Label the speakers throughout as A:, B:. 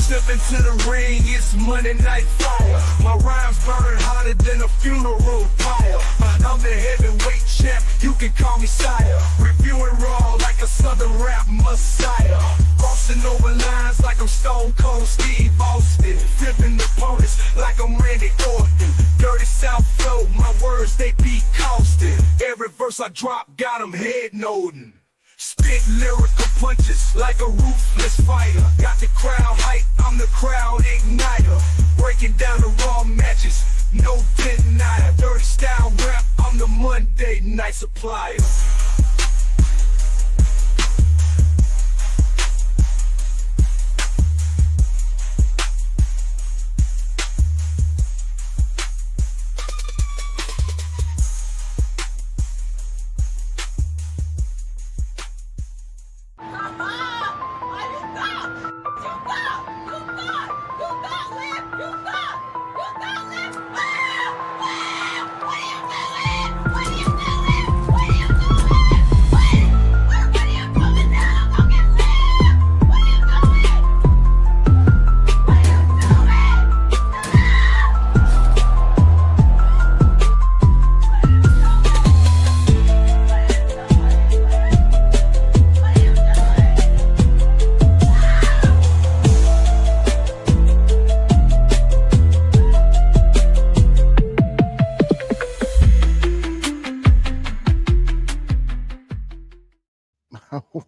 A: Step into the ring, it's Monday Night Fire. My rhymes burn hotter than a funeral pyre. I'm the heavyweight champ, you can call me sire. Reviewing raw like a southern rap messiah. Crossing over lines like I'm Stone Cold Steve Austin. Flipping opponents like I'm Randy Orton. Dirty South flow, my words they be costing. Every verse I drop got them head nodding. Spit lyrical punches like a ruthless fighter. Got the crowd hype, I'm the crowd igniter. Breaking down the raw matches, no denier. Dirty style rap, I'm the Monday Night Supplier.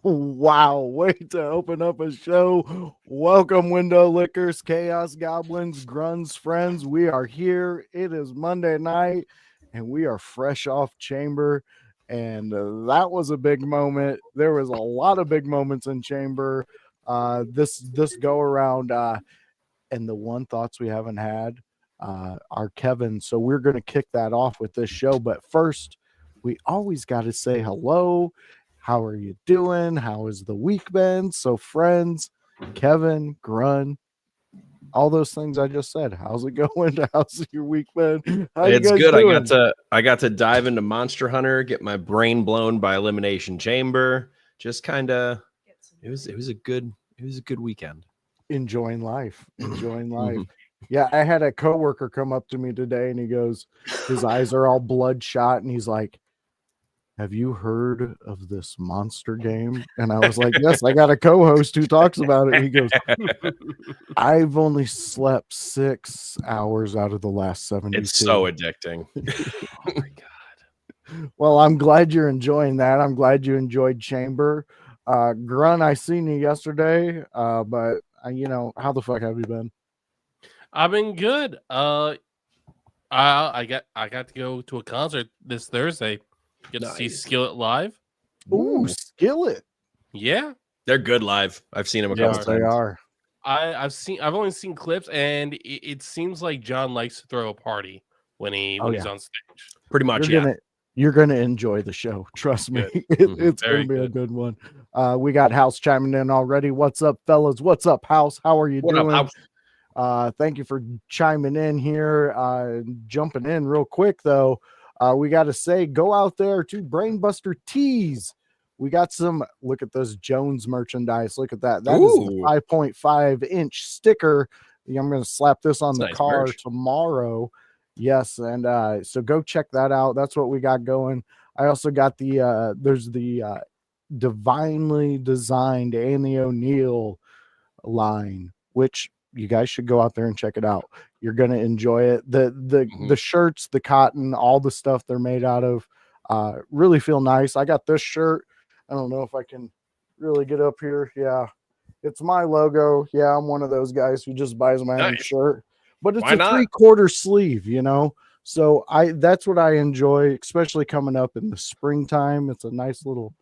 B: Wow, way to open up a show. Welcome, Window Lickers, Chaos Goblins, Grunts, friends. We are here. It is Monday night, and we are fresh off Chamber, and that was a big moment. There was a lot of big moments in Chamber this go around, and the one thoughts we haven't had are Kevin. So we're going to kick that off with this show, but first, we always got to say hello. How are you doing? How has the week been? So, friends, Kevin, Grun, all those things I just said. How's it going? How's your week been?
C: It's good. Doing? I got to dive into Monster Hunter, get my brain blown by Elimination Chamber. Just kind of, it was a good weekend.
B: Enjoying life. Yeah, I had a coworker come up to me today, and he goes, his eyes are all bloodshot, and he's like, "Have you heard of this monster game?" And I was like, "Yes, I got a co-host who talks about it." And he goes, "I've only slept 6 hours out of the last 72.
C: It's so addicting. Oh my God.
B: Well, I'm glad you're enjoying that. I'm glad you enjoyed Chamber. Grun, I seen you yesterday, but how the fuck have you been?
D: I've been good. I got to go to a concert this Thursday. Get to see Skillet live.
B: Ooh, Skillet.
D: Yeah.
C: They're good live. I've seen them a couple times.
B: They are.
D: I've only seen clips, and it seems like John likes to throw a party when he's on stage.
C: Pretty much,
B: You're gonna enjoy the show. Trust me. It's gonna be a good one. We got House chiming in already. What's up, fellas? What's up, House? How are you doing? Up, thank you for chiming in here. Jumping in real quick though. We got to say, go out there to Brainbuster Tees. We got some, look at this Jones merchandise. Look at that. That is a 5.5 inch sticker. I'm going to slap this on the car tomorrow. Yes. And so go check that out. That's what we got going. I also got there's the Divinely Designed Annie O'Neill line, which you guys should go out there and check it out. You're going to enjoy it. The shirts, the cotton, all the stuff they're made out of really feel nice. I got this shirt. I don't know if I can really get up here. Yeah, it's my logo. Yeah, I'm one of those guys who just buys my own shirt. But it's a 3/4 sleeve, So that's what I enjoy, especially coming up in the springtime. It's a nice little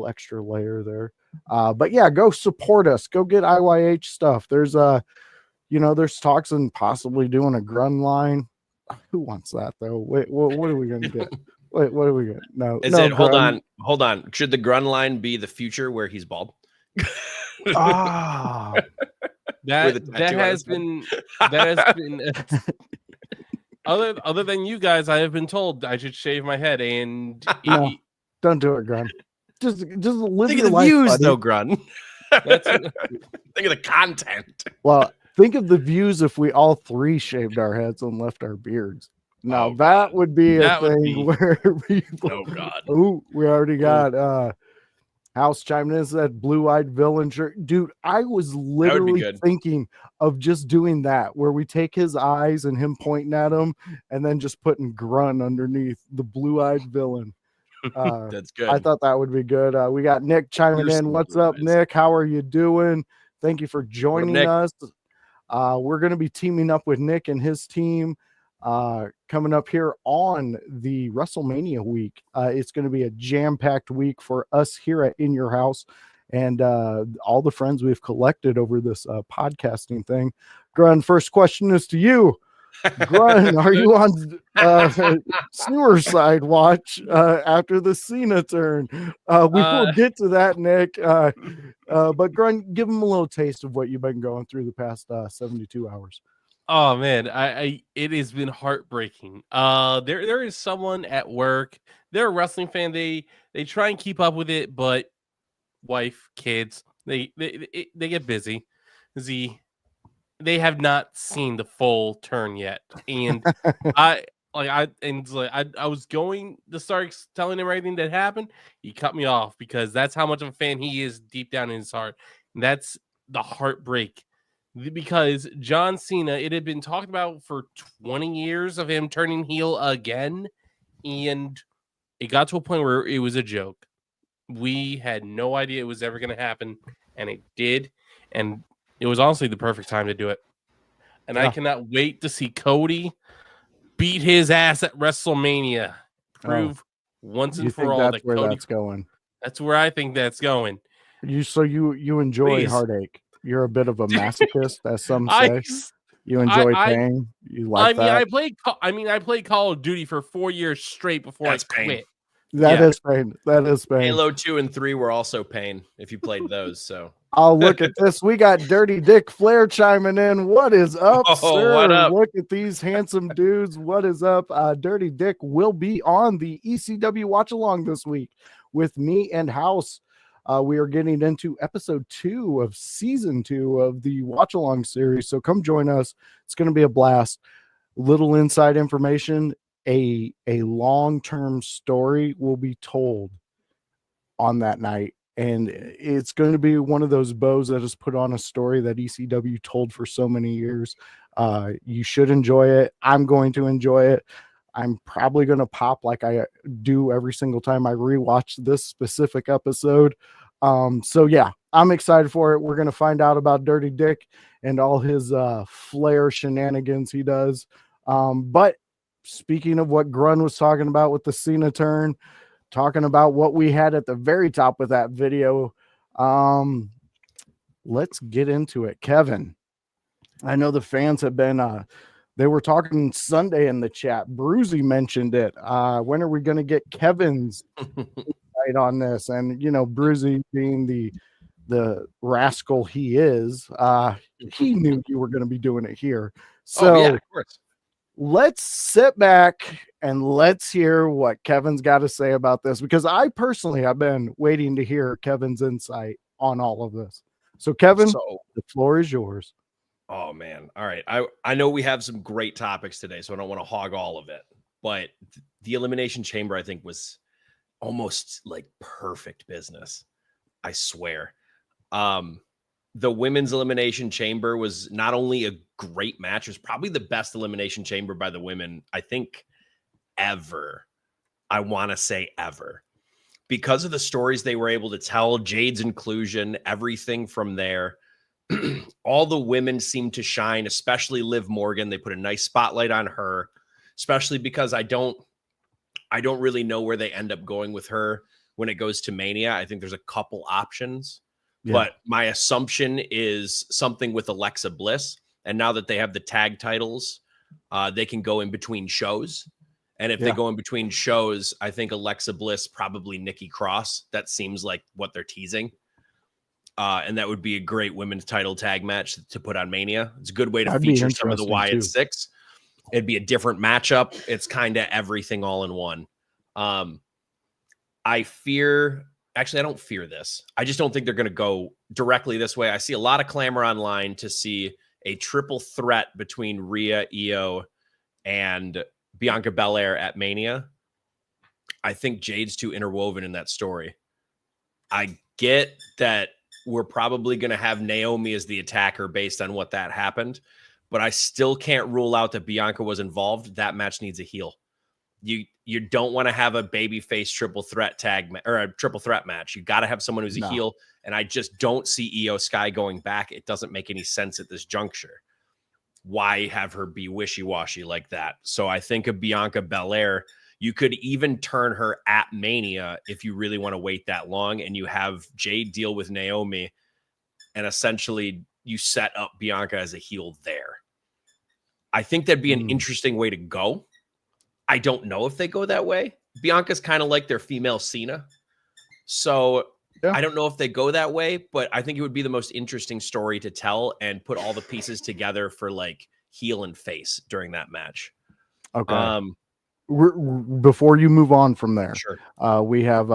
B: extra layer there. But yeah, go support us. Go get IYH stuff. There's there's talks and possibly doing a Grun line. Who wants that though? Wait, what are we gonna get? Wait, what are we gonna? No,
C: hold on. Should the Grun line be the future where he's bald?
D: That has been other than you guys, I have been told I should shave my head and
B: no, don't do it, Grun. Just live
C: Think
B: your
C: of the
B: life,
C: views,
B: buddy.
C: though, Grun. Think of the content.
B: Well, think of the views if we all three shaved our heads and left our beards. Now that would be a thing where people.
C: Oh God!
B: Oh, we already got House chiming in, said blue-eyed villain shirt. Dude, I was literally thinking of just doing that, where we take his eyes and him pointing at him, and then just putting Grun underneath the blue-eyed villain.
C: That's good.
B: I thought that would be good. We got Nick chiming in. What's up, Nick? How are you doing? Thank you for joining us. We're going to be teaming up with Nick and his team coming up here on the WrestleMania week. It's going to be a jam-packed week for us here at In Your House and all the friends we've collected over this podcasting thing. Grun, first question is to you. Grun, are you on sewer side watch after the Cena turn? We will get to that, Nick. But Grun, give them a little taste of what you've been going through the past 72 hours.
D: Oh man, it has been heartbreaking. There is someone at work. They're a wrestling fan. They try and keep up with it, but wife, kids, they get busy. They have not seen the full turn yet, and I was going to start telling him everything that happened. He cut me off because that's how much of a fan he is deep down in his heart. And that's the heartbreak. Because John Cena, it had been talked about for 20 years of him turning heel again, and it got to a point where it was a joke. We had no idea it was ever going to happen, and it did, and it was honestly the perfect time to do it. And I cannot wait to see Cody beat his ass at WrestleMania. Prove once and for all that Cody.
B: That's going.
D: That's where I think that's going.
B: You enjoy heartache. You're a bit of a masochist, as some say. You enjoy pain. You like that.
D: I played Call of Duty for 4 years straight before I quit.
B: That is pain. That is pain.
C: Halo 2 and 3 were also pain if you played those. So
B: I'll look at this. We got Dirty Dick Flair chiming in. What is up, sir?
C: What up?
B: Look at these handsome dudes. What is up? Dirty Dick will be on the ECW Watch Along this week with me and House. We are getting into episode 2 of season 2 of the Watch Along series. So come join us. It's going to be a blast. Little inside information. A long-term story will be told on that night. And it's going to be one of those bows that is put on a story that ECW told for so many years. You should enjoy it. I'm going to enjoy it. I'm probably going to pop like I do every single time I rewatch this specific episode. So yeah, I'm excited for it. We're going to find out about Dirty Dick and all his Flair shenanigans he does. But speaking of what Grun was talking about with the Cena turn, talking about what we had at the very top of that video, let's get into it. Kevin, I know the fans have been they were talking Sunday in the chat. Bruzy mentioned it. When are we going to get Kevin's insight on this? And you know, Bruzy being the rascal he is, he knew you were going to be doing it here. So
C: of course.
B: Let's sit back and let's hear what Kevin's got to say about this, because I personally have been waiting to hear Kevin's insight on all of this. So Kevin, the floor is yours.
C: Oh man. All right. I know we have some great topics today, so I don't want to hog all of it, but the Elimination Chamber, I think, was almost like perfect business. I swear. The women's Elimination Chamber was not only a great match, it was probably the best Elimination Chamber by the women, I think, ever. I want to say ever. Because of the stories they were able to tell, Jade's inclusion, everything from there, all the women seemed to shine, especially Liv Morgan. They put a nice spotlight on her, especially because I don't really know where they end up going with her when it goes to Mania. I think there's a couple options. Yeah. But my assumption is something with Alexa Bliss. And now that they have the tag titles, they can go in between shows. And if they go in between shows, I think Alexa Bliss, probably Nikki Cross. That seems like what they're teasing. And that would be a great women's title tag match to put on Mania. It's a good way to feature some of the Wyatt Six. It'd be a different matchup. It's kind of everything all in one. I fear actually, I don't fear this. I just don't think they're going to go directly this way. I see a lot of clamor online to see a triple threat between Rhea, Io, and Bianca Belair at Mania. I think Jade's too interwoven in that story. I get that we're probably going to have Naomi as the attacker based on what that happened, but I still can't rule out that Bianca was involved. That match needs a heel. You don't want to have a babyface triple threat or a triple threat match. You got to have someone who's a heel, and I just don't see Io Sky going back. It doesn't make any sense at this juncture. Why have her be wishy-washy like that? So I think of Bianca Belair. You could even turn her at Mania if you really want to wait that long, and you have Jade deal with Naomi, and essentially you set up Bianca as a heel there. I think that'd be an interesting way to go. I don't know if they go that way. Bianca's kind of like their female Cena. So yeah. I don't know if they go that way, but I think it would be the most interesting story to tell and put all the pieces together for like heel and face during that match.
B: Okay. Before you move on from there,
C: sure.
B: We have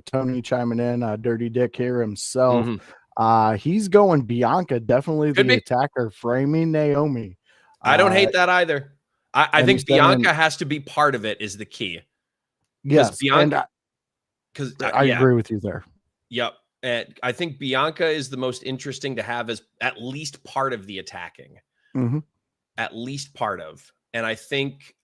B: Tony chiming in, Dirty Dick here himself. He's going Bianca, definitely the attacker, framing Naomi.
C: I don't hate that either. I think Bianca has to be part of it is the key.
B: Yes,
C: Bianca,
B: because I agree with you there.
C: Yep. And I think Bianca is the most interesting to have as at least part of the attacking. At least part of. And I think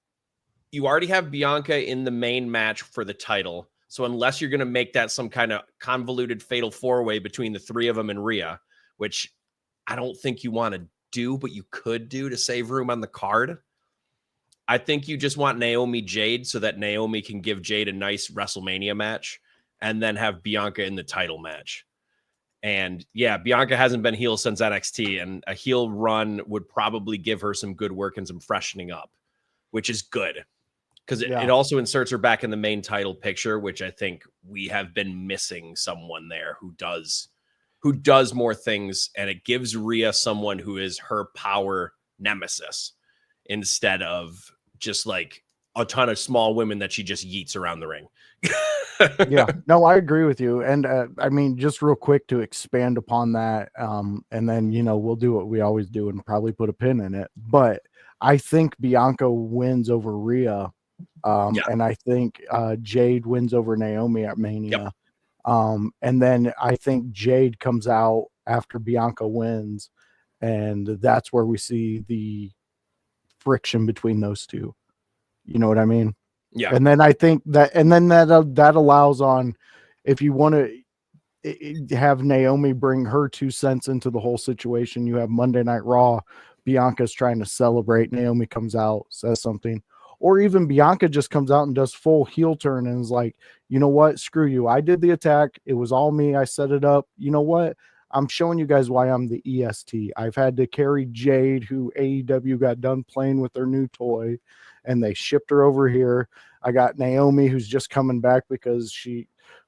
C: you already have Bianca in the main match for the title. So unless you're going to make that some kind of convoluted fatal four-way between the three of them and Rhea, which I don't think you want to do, but you could do to save room on the card. I think you just want Naomi Jade so that Naomi can give Jade a nice WrestleMania match and then have Bianca in the title match. And yeah, Bianca hasn't been heel since NXT, and a heel run would probably give her some good work and some freshening up, which is good because it also inserts her back in the main title picture, which I think we have been missing someone there who does more things, and it gives Rhea someone who is her power nemesis instead of just like a ton of small women that she just yeets around the ring.
B: Yeah, no, I agree with you. And I mean, just real quick to expand upon that, and then, we'll do what we always do and probably put a pin in it. But I think Bianca wins over Rhea. And I think Jade wins over Naomi at Mania. And then I think Jade comes out after Bianca wins, and that's where we see the friction between those two. You know what I mean?
C: Yeah.
B: And then I think that allows on, if you want to have Naomi bring her 2 cents into the whole situation, you have Monday Night Raw. Bianca's trying to celebrate. Naomi comes out, says something. Or even Bianca just comes out and does full heel turn and is like, you know what? Screw you. I did the attack. It was all me. I set it up. You know what? I'm showing you guys why I'm the EST. I've had to carry Jade, who AEW got done playing with their new toy, and they shipped her over here. I got Naomi, who's just coming back because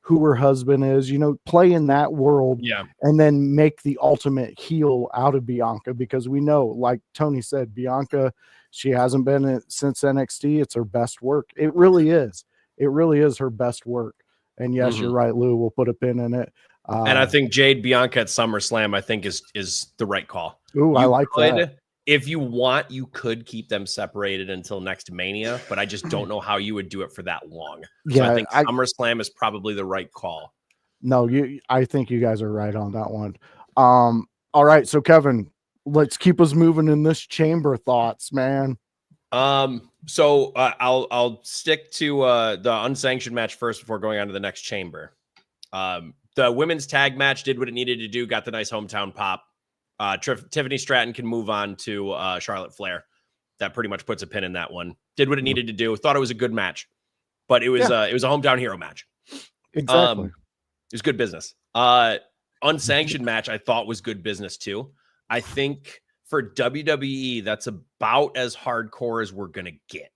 B: who her husband is, play in that world, and then make the ultimate heel out of Bianca, because we know, like Tony said, Bianca, she hasn't been since NXT. It's her best work. It really is. It really is her best work. And yes, you're right, Lou. We'll put a pin in it.
C: And I think Jade Bianca at SummerSlam, I think is the right call.
B: Ooh, I like that.
C: If you want, you could keep them separated until next Mania, but I just don't know how you would do it for that long. So I think SummerSlam is probably the right call.
B: No, I think you guys are right on that one. All right, so Kevin, let's keep us moving in this chamber thoughts, man.
C: So I'll stick to the unsanctioned match first before going on to the next chamber. The women's tag match did what it needed to do, got the nice hometown pop. Tiffany Stratton can move on to Charlotte Flair. That pretty much puts a pin in that one. Did what it needed to do. Thought it was a good match, but it was a hometown hero match.
B: Exactly.
C: It was good business. Unsanctioned match I thought was good business too. I think for WWE, that's about as hardcore as we're gonna get,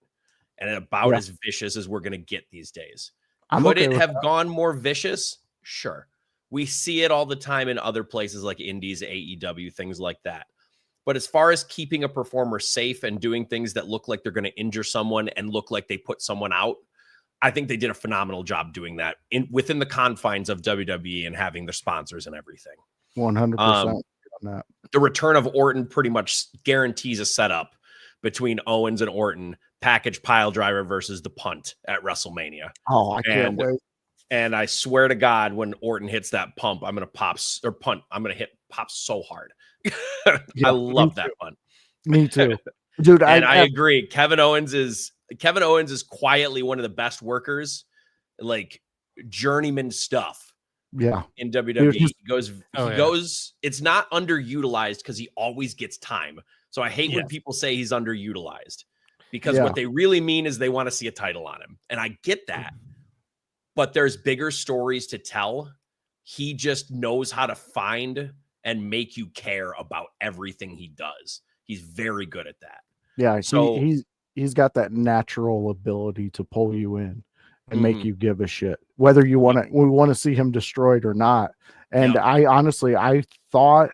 C: and about as vicious as we're gonna get these days. Could it have gone more vicious? Sure. We see it all the time in other places like Indies, AEW, things like that. But as far as keeping a performer safe and doing things that look like they're going to injure someone and look like they put someone out, I think they did a phenomenal job doing that within the confines of WWE and having their sponsors and everything.
B: 100% on that.
C: The return of Orton pretty much guarantees a setup between Owens and Orton, package pile driver versus the punt at WrestleMania.
B: Oh, I can't wait.
C: And I swear to God, when Orton hits that punt, I'm going to hit pop so hard. I love that punt.
B: Me too. Dude,
C: I agree. Kevin Owens is quietly one of the best workers, like journeyman stuff.
B: Yeah.
C: In WWE. He goes, it's not underutilized because he always gets time. So I hate when people say he's underutilized, because what they really mean is they want to see a title on him. And I get that. But there's bigger stories to tell. He just knows how to find and make you care about everything he does. He's very good at that.
B: Yeah, so he's got that natural ability to pull you in and make you give a shit, whether we want to see him destroyed or not. And I honestly, I thought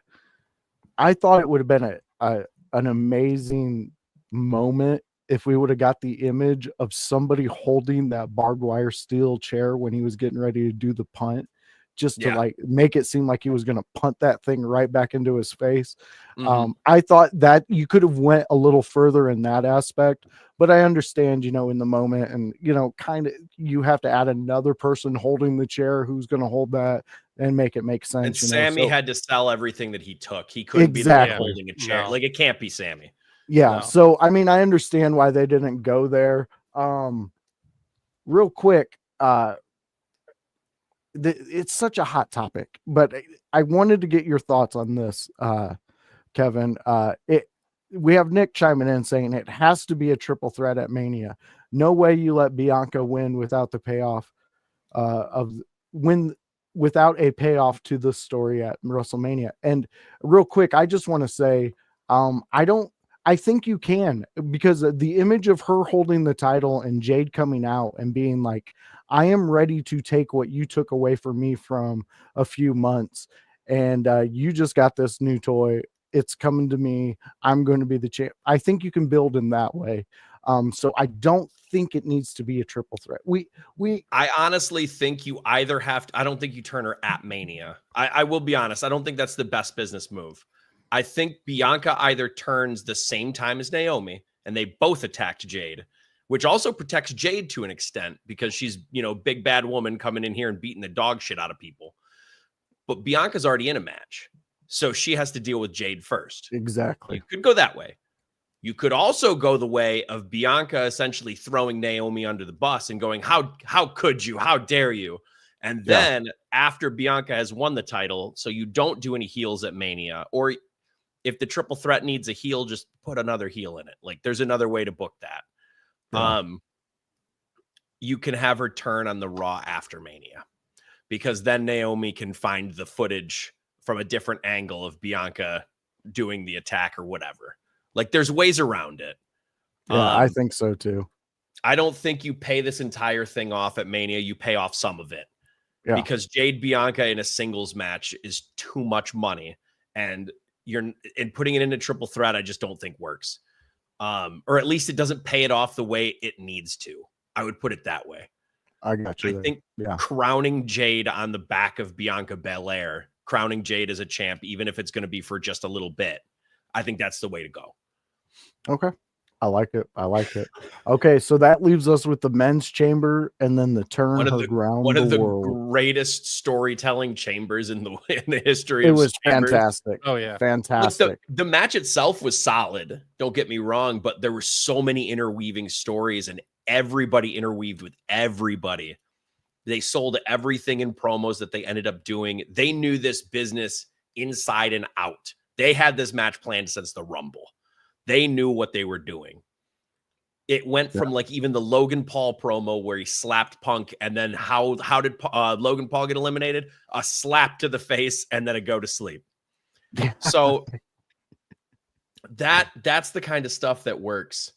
B: it would have been an amazing moment if we would have got the image of somebody holding that barbed wire steel chair when he was getting ready to do the punt, just to like make it seem like he was going to punt that thing right back into his face. I thought that you could have went a little further in that aspect, but I understand, in the moment, and, kind of, you have to add another person holding the chair who's going to hold that and make it make sense.
C: And Sammy had to sell everything that he took. He couldn't be the one holding a chair. Like, it can't be Sammy.
B: Yeah. No. So, I mean, I understand why they didn't go there. Real quick, it's such a hot topic, but I wanted to get your thoughts on this, Kevin. We have Nick chiming in saying it has to be a triple threat at Mania. No way you let Bianca win without the payoff without a payoff to the story at WrestleMania. And real quick, I just want to say, I think you can, because the image of her holding the title and Jade coming out and being like, I am ready to take what you took away from me from a few months. And you just got this new toy. It's coming to me. I'm going to be the champ. I think you can build in that way. So I don't think it needs to be a triple threat. I
C: honestly think you either have to, I don't think you turn her at Mania. I will be honest. I don't think that's the best business move. I think Bianca either turns the same time as Naomi and they both attacked Jade, which also protects Jade to an extent because she's, big bad woman coming in here and beating the dog shit out of people. But Bianca's already in a match, so she has to deal with Jade first.
B: Exactly.
C: You could go that way. You could also go the way of Bianca essentially throwing Naomi under the bus and going, how could you? How dare you? And then after Bianca has won the title, so you don't do any heels at Mania, or if the triple threat needs a heel, just put another heel in it. Like, there's another way to book that. Yeah. You can have her turn on the Raw after Mania, because then Naomi can find the footage from a different angle of Bianca doing the attack or whatever. Like, there's ways around it.
B: Yeah, I think so too.
C: I don't think you pay this entire thing off at Mania. You pay off some of it. Yeah. Because Jade Bianca in a singles match is too much money, and putting it into triple threat, I just don't think works. Or at least it doesn't pay it off the way it needs to. I would put it that way.
B: I got you.
C: I think crowning Jade on the back of Bianca Belair, crowning Jade as a champ, even if it's going to be for just a little bit, I think that's the way to go.
B: Okay. I like it. Okay, so that leaves us with the men's chamber and then the turn around the world.
C: One of the greatest storytelling chambers in the history.
B: It was fantastic.
D: Oh yeah,
B: fantastic.
C: Look, the match itself was solid. Don't get me wrong, but there were so many interweaving stories, and everybody interweaved with everybody. They sold everything in promos that they ended up doing. They knew this business inside and out. They had this match planned since the Rumble. They knew what they were doing. It went from like even the Logan Paul promo where he slapped Punk, and then how did Logan Paul get eliminated? A slap to the face and then a go to sleep. So that's the kind of stuff that works,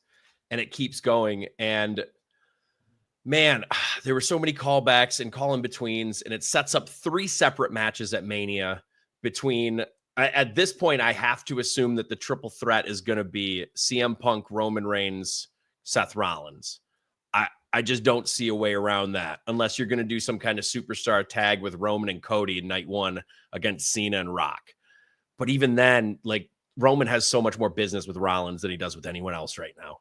C: and it keeps going. And man, there were so many callbacks and call-in-betweens, and it sets up 3 separate matches at Mania between. At this point, I have to assume that the triple threat is going to be CM Punk, Roman Reigns, Seth Rollins. I just don't see a way around that unless you're going to do some kind of superstar tag with Roman and Cody in night 1 against Cena and Rock. But even then, like, Roman has so much more business with Rollins than he does with anyone else right now.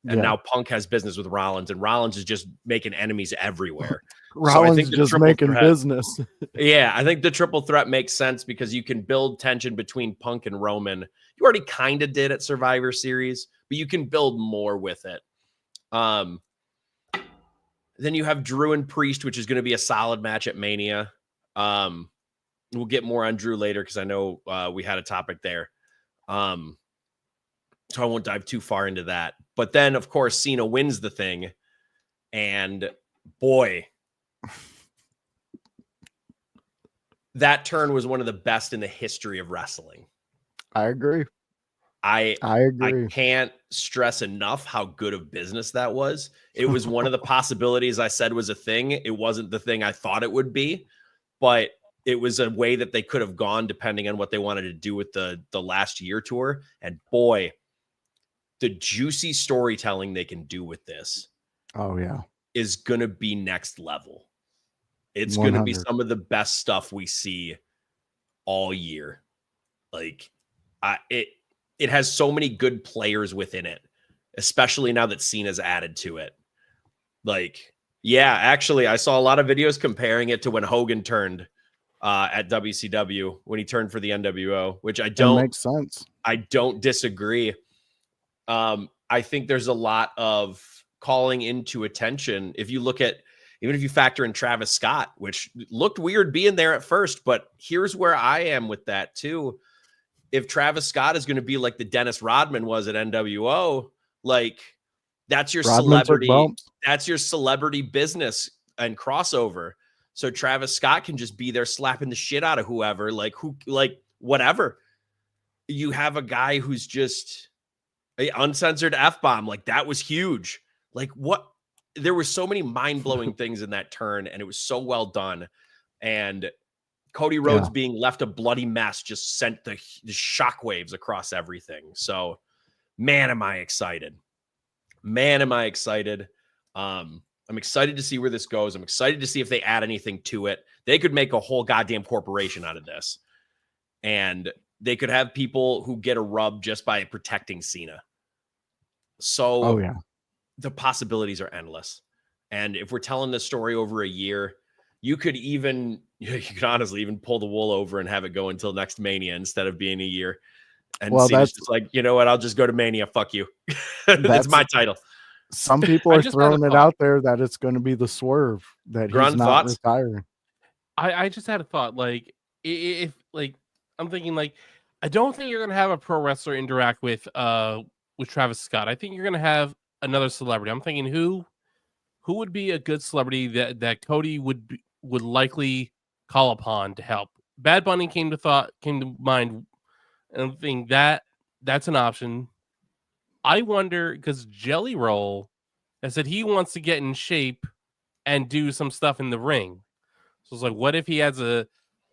C: And now Punk has business with Rollins, and Rollins is just making enemies everywhere.
B: Rollins is just making business.
C: Yeah, I think the triple threat makes sense because you can build tension between Punk and Roman. You already kind of did at Survivor Series, but you can build more with it. Then you have Drew and Priest, which is going to be a solid match at Mania. We'll get more on Drew later because I know we had a topic there. So I won't dive too far into that. But then, of course, Cena wins the thing. And boy, that turn was one of the best in the history of wrestling.
B: I agree.
C: I
B: agree.
C: I can't stress enough how good of business that was. It was one of the possibilities I said was a thing. It wasn't the thing I thought it would be, but it was a way that they could have gone depending on what they wanted to do with the last year tour. And boy, the juicy storytelling they can do with this.
B: Oh yeah.
C: Is going to be next level. It's going to be some of the best stuff we see all year. Like it has so many good players within it, especially now that Cena's added to it. Like, yeah, actually I saw a lot of videos comparing it to when Hogan turned at WCW, when he turned for the NWO, which that makes sense. I don't disagree. I think there's a lot of calling into attention. If you look at, even if you factor in Travis Scott, which looked weird being there at first, but here's where I am with that too. If Travis Scott is going to be like the Dennis Rodman was at NWO, like that's your celebrity, that's your celebrity business and crossover. So Travis Scott can just be there slapping the shit out of whoever, like whatever. You have a guy who's just a uncensored F-bomb. Like that was huge. Like what? There were so many mind-blowing things in that turn, and it was so well done. And Cody Rhodes being left a bloody mess just sent the shockwaves across everything. So, man, am I excited. Man, am I excited. I'm excited to see where this goes. I'm excited to see if they add anything to it. They could make a whole goddamn corporation out of this. And they could have people who get a rub just by protecting Cena. So the possibilities are endless. And if we're telling this story over a year, you could honestly even pull the wool over and have it go until next Mania instead of being a year. And Cena's just like, you know what? I'll just go to Mania. Fuck you. That's my title.
B: Some people are throwing it out there that it's going to be the Swerve, that he's not retiring.
D: I just had a thought. Like, if like, I'm thinking like, I don't think you're going to have a pro wrestler interact with Travis Scott. I think you're going to have another celebrity. I'm thinking who would be a good celebrity that Cody would likely call upon to help. Bad Bunny came to mind, and I'm thinking that's an option. I wonder, because Jelly Roll has said he wants to get in shape and do some stuff in the ring. So it's like, what if he has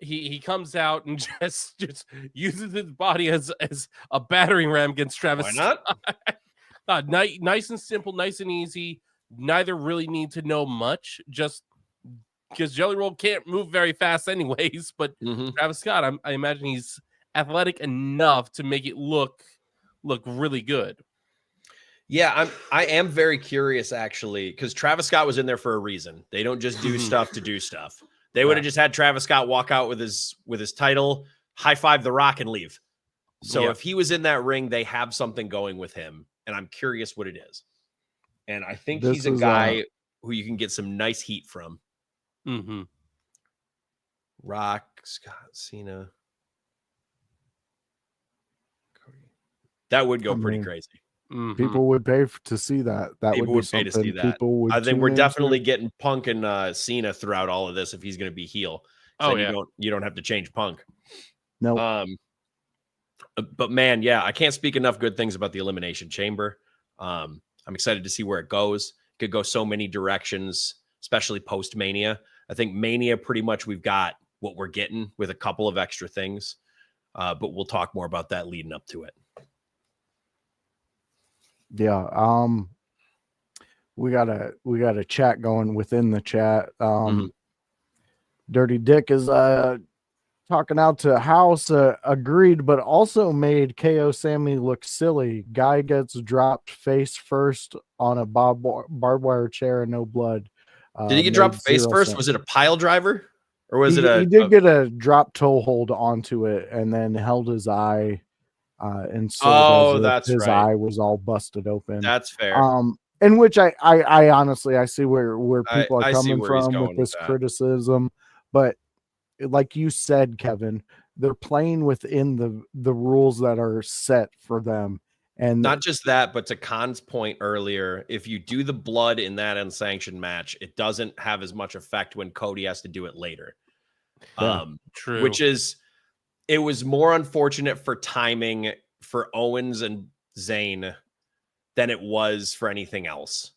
D: he comes out and just uses his body as a battering ram against Travis?
C: Why not?
D: Nice and simple, nice and easy. Neither really need to know much, just because Jelly Roll can't move very fast anyways. But Travis Scott, I imagine he's athletic enough to make it look really good.
C: Yeah, I am very curious actually, because Travis Scott was in there for a reason. They don't just do stuff to do stuff. They would have just had Travis Scott walk out with his title, high five The Rock, and leave. So if he was in that ring, they have something going with him, and I'm curious what it is. And I think he's a guy who you can get some nice heat from. Rock, Scott, Cena, Cody. That would go pretty crazy.
B: People would pay to see that.
C: People would pay to see that. I think we're definitely getting Punk and Cena throughout all of this if he's going to be heel.
D: Oh yeah,
C: you don't have to change Punk.
B: No.
C: But man, yeah, I can't speak enough good things about the Elimination Chamber. I'm excited to see where it goes. It could go so many directions, especially post Mania. I think Mania, pretty much we've got what we're getting with a couple of extra things. But we'll talk more about that leading up to it.
B: Yeah. we got a chat going within the chat.
C: Mhm.
B: Dirty Dick is talking out to House, agreed, but also made KO Sammy look silly. Guy gets dropped face first on a barbed wire chair and no blood.
C: Did he get dropped face first? Was it a pile driver? Or was it
B: he did get a drop toe hold onto it and then held his eye and sold
C: that's
B: his
C: right.
B: eye was all busted open.
C: That's fair.
B: In which I honestly I see where people are coming from with this criticism, but like you said, Kevin, they're playing within the rules that are set for them. And
C: not just that, but to Khan's point earlier, if you do the blood in that unsanctioned match, it doesn't have as much effect when Cody has to do it later.
B: Yeah,
D: true.
C: Which is, it was more unfortunate for timing for Owens and Zayn than it was for anything else,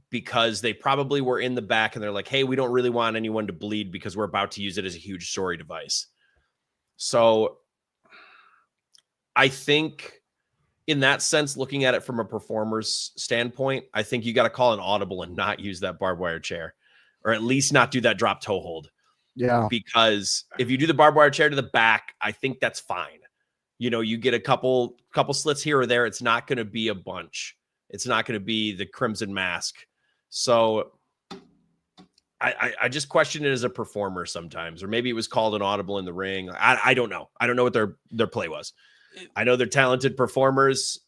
C: because they probably were in the back and they're like, hey, we don't really want anyone to bleed because we're about to use it as a huge story device. So I think in that sense, looking at it from a performer's standpoint, I think you got to call an audible and not use that barbed wire chair, or at least not do that drop toe hold.
B: Yeah.
C: Because if you do the barbed wire chair to the back, I think that's fine. You know, you get a couple slits here or there. It's not going to be a bunch. It's not going to be the Crimson Mask. So I just question it as a performer sometimes, or maybe it was called an audible in the ring. I don't know. I don't know what their play was. I know they're talented performers.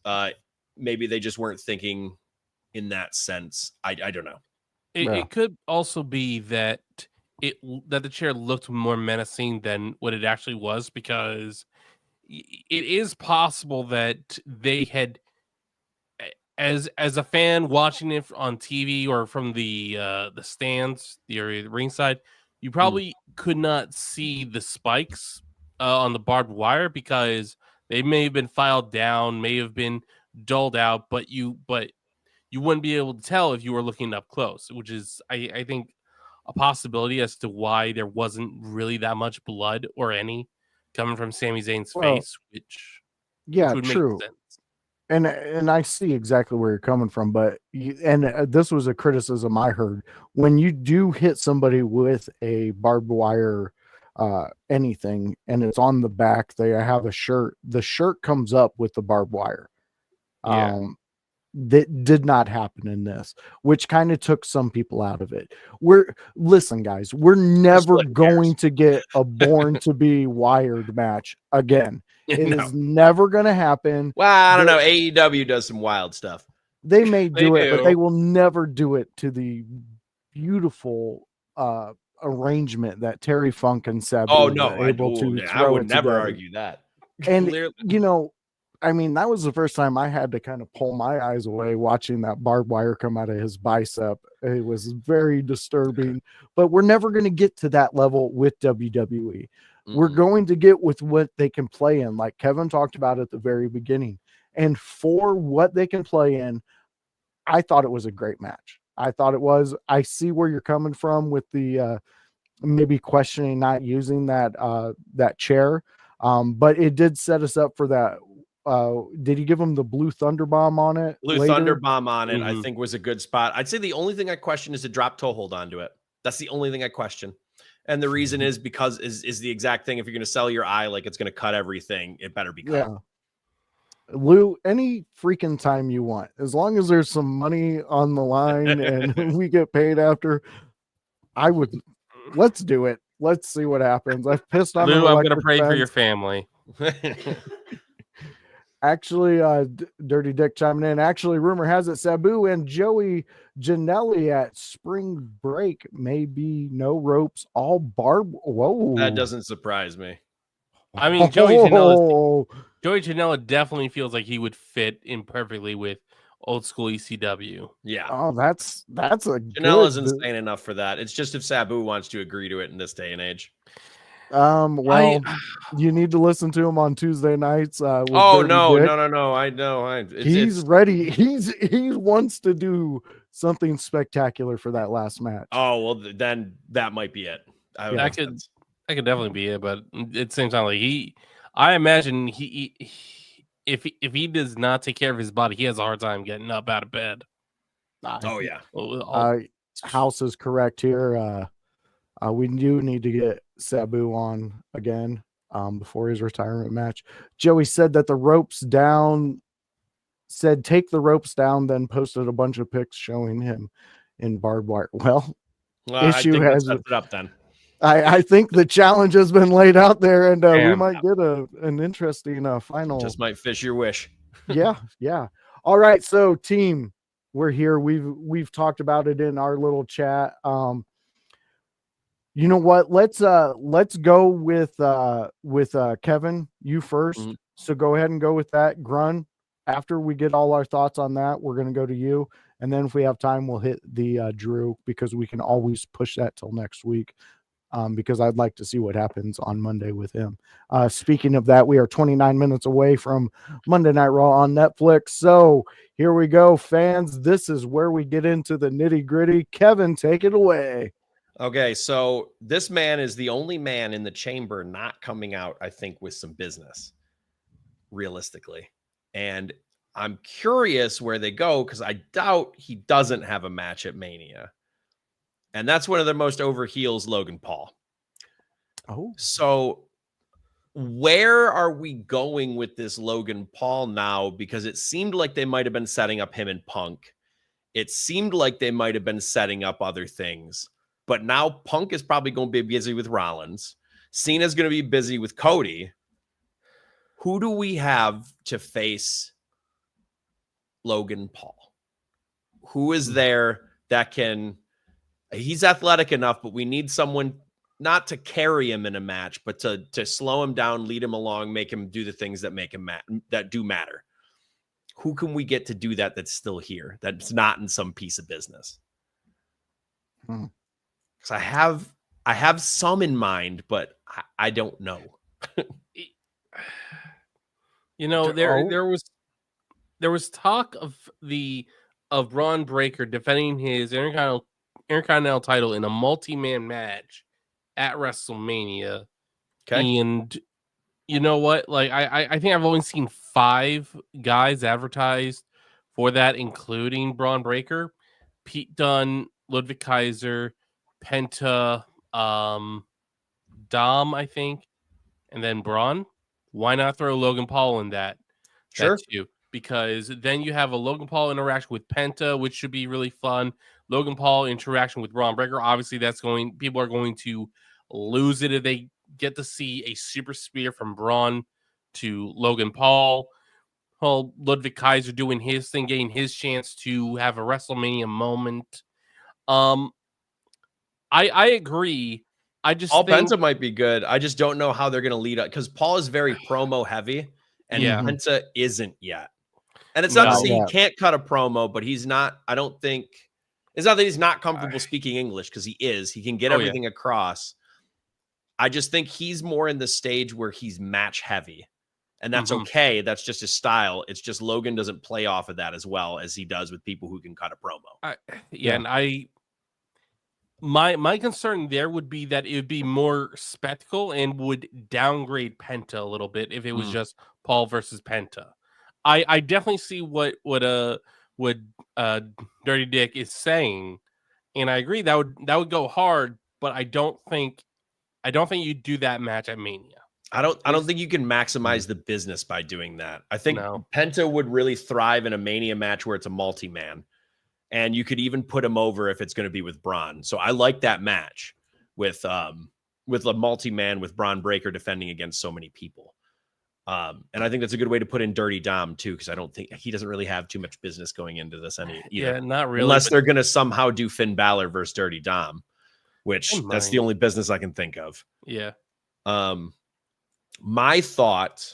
C: Maybe they just weren't thinking in that sense. I don't know.
D: It could also be that the chair looked more menacing than what it actually was, because it is possible that they had, as a fan watching it on TV or from the stands, the area ringside, you probably could not see the spikes on the barbed wire because they may have been filed down, may have been dulled out, but you wouldn't be able to tell if you were looking up close, which is, I think, a possibility as to why there wasn't really that much blood or any coming from Sami Zayn's face, which would
B: true.
D: make sense.
B: And I see exactly where you're coming from, but this was a criticism I heard. When you do hit somebody with a barbed wire anything and it's on the back, they have a shirt, the shirt comes up with the barbed wire. That did not happen in this, which kind of took some people out of it. Listen, guys, we're never going to get a Born to Be Wired match again. It is never going to happen.
C: Well, I don't know. AEW does some wild stuff.
B: They may do it, but they will never do it to the beautiful arrangement that Terry Funk and Sabu were able to.
C: I would never argue that.
B: And you know, I mean, that was the first time I had to kind of pull my eyes away watching that barbed wire come out of his bicep. It was very disturbing, but we're never going to get to that level with WWE. We're going to get with what they can play in, like Kevin talked about at the very beginning. And for what they can play in, I thought it was a great match. I thought it was. I see where you're coming from with the maybe questioning not using that chair, but it did set us up for that. Did he give him the Blue Thunder Bomb on it?
C: Thunder Bomb on it, I think, was a good spot. I'd say the only thing I question is the drop toe hold onto it. That's the only thing I question. And the reason is because is the exact thing. If you're going to sell your eye like it's going to cut everything, it better be cut.
B: Yeah. Lou, any freaking time you want, as long as there's some money on the line and we get paid after, let's do it. Let's see what happens. I've pissed on
D: Lou, I'm going to pray for your family.
B: Actually, Dirty Dick chiming in. Actually, rumor has it Sabu and Joey Janelli at spring break may be no ropes, all barb. Whoa,
C: that doesn't surprise me.
D: I mean, Joey Janela definitely feels like he would fit in perfectly with old school ECW.
C: Yeah.
B: Oh, that's a
C: Janela's insane enough for that. It's just if Sabu wants to agree to it in this day and age.
B: Well, you need to listen to him on Tuesday nights.
C: No. I know.
B: He's ready. He wants to do something spectacular for that last match.
C: Oh, well, then that might be it.
D: That could definitely be it, but at the same time, like I imagine if he does not take care of his body, he has a hard time getting up out of bed.
C: Oh yeah.
B: House is correct here. We do need to get Sabu on again before his retirement match. Joey said that the ropes down, said take the ropes down, then posted a bunch of pics showing him in barbed wire. Well, issue has
C: it up then.
B: I think the challenge has been laid out there, and we might get an interesting final.
C: Just might fish your wish.
B: Yeah. All right, so team, we're here. We've talked about it in our little chat. You know what? Let's go with Kevin. You first. Mm-hmm. So go ahead and go with that. Grun. After we get all our thoughts on that, we're gonna go to you, and then if we have time, we'll hit the Drew, because we can always push that till next week. Because I'd like to see what happens on Monday with him. Speaking of that, we are 29 minutes away from Monday Night Raw on Netflix. So here we go, fans. This is where we get into the nitty gritty. Kevin, take it away.
C: Okay, so this man is the only man in the chamber not coming out, I think, with some business, realistically. And I'm curious where they go, because I doubt he doesn't have a match at Mania. And that's one of the most over heels, Logan Paul.
B: Oh.
C: So where are we going with this Logan Paul now? Because it seemed like they might have been setting up him and Punk. It seemed like they might have been setting up other things. But now Punk is probably going to be busy with Rollins. Cena's going to be busy with Cody. Who do we have to face Logan Paul? Who is there that can... He's athletic enough, but we need someone not to carry him in a match, but to slow him down, lead him along, make him do the things that make him that do matter. Who can we get to do that that's still here, that's not in some piece of business? Because I have some in mind, but I don't know.
D: You know, there was talk of Braun Breaker defending his Intercontinental title in a multi-man match at WrestleMania.
C: Okay.
D: And you know what? Like, I think I've only seen 5 guys advertised for that, including Braun Breaker, Pete Dunne, Ludwig Kaiser, Penta, Dom, I think, and then Braun. Why not throw Logan Paul in that?
C: Sure.
D: Because then you have a Logan Paul interaction with Penta, which should be really fun. Logan Paul interaction with Braun Breaker. Obviously, people are going to lose it if they get to see a super spear from Braun to Logan Paul. Well, Ludwig Kaiser doing his thing, getting his chance to have a WrestleMania moment. I agree. I just think
C: Penta might be good. I just don't know how they're going to lead up, because Paul is very promo heavy, and Penta isn't yet. And it's not to say he can't cut a promo, but he's not. I don't think it's not that he's not comfortable speaking English, because he is. He can get everything across. I just think he's more in the stage where he's match heavy, and that's okay. That's just his style. It's just Logan doesn't play off of that as well as he does with people who can cut a promo.
D: And my concern there would be that it would be more spectacle and would downgrade Penta a little bit if it was just Paul versus Penta. I definitely see what Dirty Dick is saying, and I agree that would go hard, but I don't think you do that match at Mania.
C: I don't think you can maximize the business by doing that. I think Penta would really thrive in a Mania match where it's a multi-man. And you could even put him over if it's going to be with Braun. So I like that match with a multi-man with Braun Breaker defending against so many people. And I think that's a good way to put in Dirty Dom too, because I don't think he doesn't really have too much business going into this either.
D: Yeah, not really.
C: Unless they're going to somehow do Finn Balor versus Dirty Dom, which that's the only business I can think of.
D: Yeah.
C: My thought,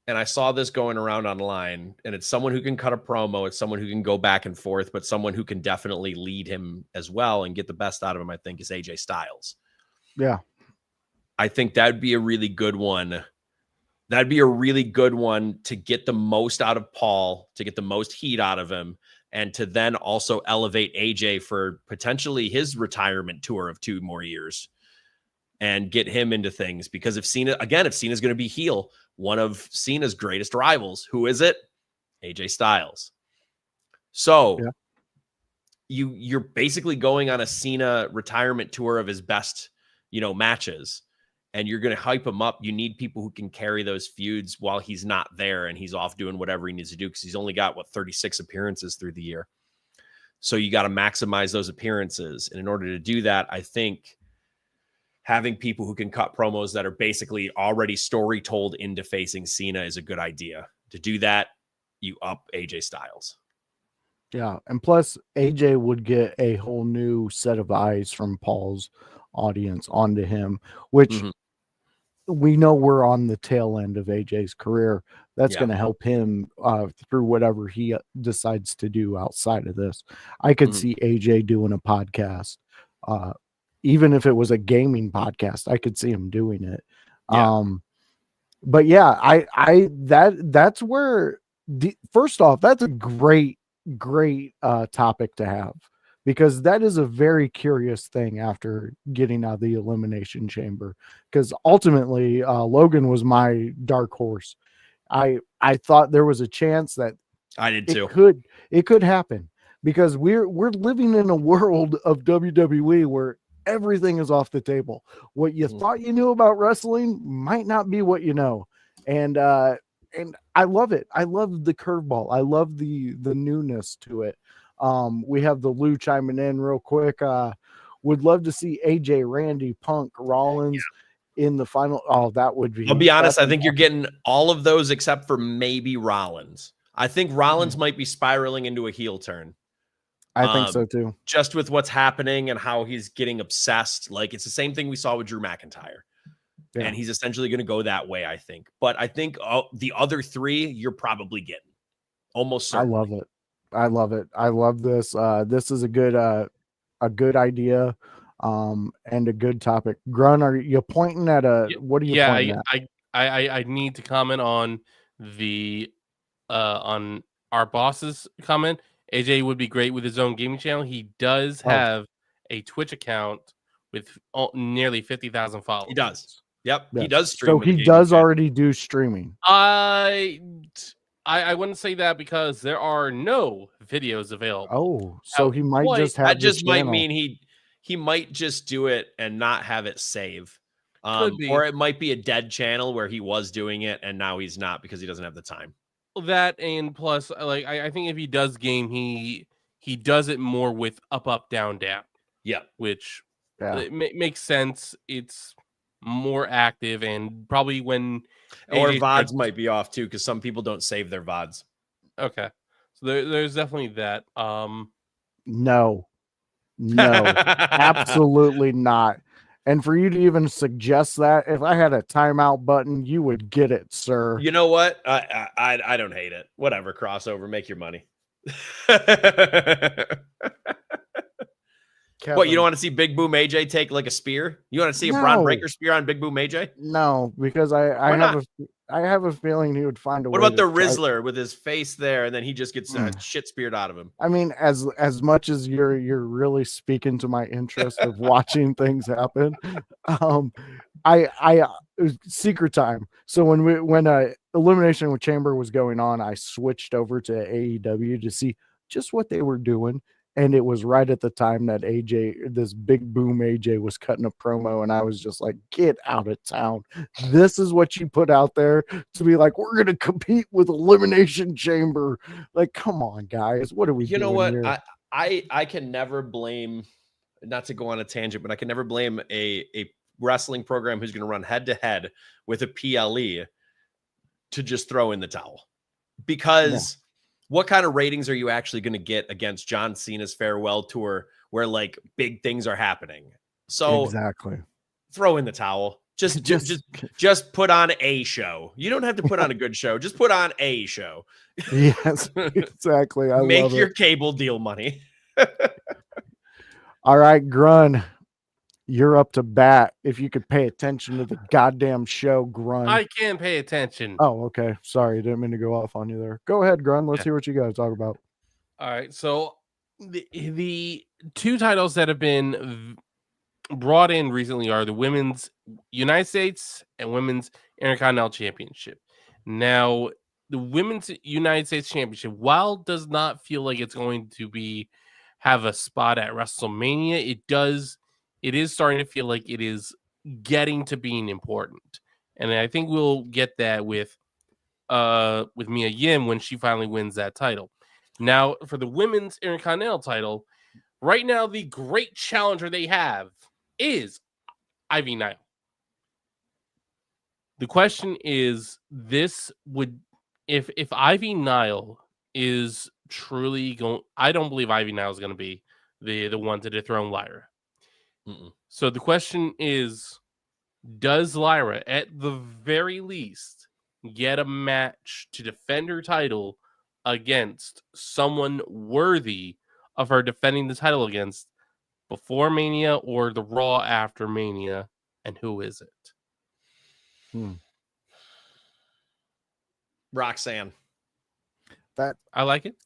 C: and I saw this going around online, and it's someone who can cut a promo. It's someone who can go back and forth, but someone who can definitely lead him as well and get the best out of him, I think, is AJ Styles.
B: Yeah.
C: I think that'd be a really good one. That'd be a really good one to get the most out of Paul, to get the most heat out of him, and to then also elevate AJ for potentially his retirement tour of 2 more years and get him into things. Because if Cena's going to be heel, one of Cena's greatest rivals, who is it? AJ Styles. So
B: Yeah.
C: you're basically going on a Cena retirement tour of his best, matches, and you're going to hype him up. You need people who can carry those feuds while he's not there and he's off doing whatever he needs to do, because he's only got 36 appearances through the year. So you got to maximize those appearances. And in order to do that, I think having people who can cut promos that are basically already story told into facing Cena is a good idea. To do that, you up AJ Styles.
B: Yeah. And plus, AJ would get a whole new set of eyes from Paul's audience onto him, which we know we're on the tail end of AJ's career. That's going to help him through whatever he decides to do outside of this. I could see AJ doing a podcast, even if it was a gaming podcast. I could see him doing it.
C: Yeah.
B: But yeah, that's where first off, that's a great topic to have, because that is a very curious thing after getting out of the Elimination Chamber, because ultimately Logan was my dark horse. I thought there was a chance that
C: I did too.
B: It could happen, because we're living in a world of WWE where everything is off the table. What you thought you knew about wrestling might not be what you know. And I love it. I love the curveball. I love the newness to it. We have the Lou chiming in real quick. Would love to see AJ, Randy, Punk, Rollins in the final. Oh, that would be.
C: I'll be honest. I think you're getting all of those except for maybe Rollins. I think Rollins might be spiraling into a heel turn.
B: I think so too.
C: Just with what's happening and how he's getting obsessed. Like, it's the same thing we saw with Drew McIntyre. Yeah. And he's essentially going to go that way, I think. But I think the other three, you're probably getting almost certainly.
B: I love it. I love it. I love this. This is a good idea, and a good topic. Grun, are you pointing at what are you pointing at?
D: I need to comment on on our boss's comment. AJ would be great with his own gaming channel. He does have a Twitch account with nearly 50,000 followers.
C: He does. Yep. He does stream.
B: So he does already do streaming.
D: I wouldn't say that, because there are no videos available.
B: Oh, so he might just have.
C: That just might mean he might just do it and not have it save. Or it might be a dead channel where he was doing it and now he's not because he doesn't have the time.
D: That, and plus, like, I think if he does game, he does it more with up, down, down.
C: Yeah.
D: Which makes sense. It's more active, and probably when
C: or VODs might be off too, because some people don't save their VODs.
D: Okay, so there's definitely that.
B: No, absolutely not. And for you to even suggest that, if I had a timeout button, you would get it, sir.
C: You know what? I don't hate it. Whatever, crossover, make your money. Kevin. What, you don't want to see Big Boom AJ take like a spear? You want to see a Braun Breaker spear on Big Boom AJ?
B: No, because I have a feeling he would find a way.
C: What about the Rizzler with his face there, and then he just gets shit speared out of him?
B: I mean, as much as you're really speaking to my interest of watching things happen, I secret time. So when Elimination Chamber was going on, I switched over to AEW to see just what they were doing. And it was right at the time that this Big Boom AJ was cutting a promo, and I was just like, get out of town. This is what you put out there to be like, we're going to compete with Elimination Chamber. Like, come on, guys. What are we doing?
C: You know what?
B: Here?
C: I can never blame, not to go on a tangent, but I can never blame a wrestling program who's going to run head to head with a PLE to just throw in the towel. Because what kind of ratings are you actually going to get against John Cena's farewell tour where like big things are happening? So
B: exactly,
C: throw in the towel. Just put on a show. You don't have to put on a good show. Just put on a show.
B: Yes, exactly. I
C: Make
B: love
C: your
B: it.
C: cable deal money.
B: All right, Grun. You're up to bat. If you could pay attention to the goddamn show, Grun.
D: I can pay attention.
B: Oh, okay. Sorry, didn't mean to go off on you there. Go ahead, Grun. Let's hear what you got to talk about.
D: All right. So the two titles that have been brought in recently are the Women's United States and Women's Intercontinental Championship. Now, the Women's United States Championship, while does not feel like it's going to have a spot at WrestleMania, it is starting to feel like it is getting to being important. And I think we'll get that with Mia Yim when she finally wins that title. Now, for the Women's Intercontinental title, right now the great challenger they have is Ivy Nile. The question is, if Ivy Nile is truly going, I don't believe Ivy Nile is going to be the one to dethrone Lyra. So the question is, does Lyra at the very least get a match to defend her title against someone worthy of her defending the title against before Mania or the Raw after Mania? And who is it?
C: Roxanne.
B: That
D: I like it.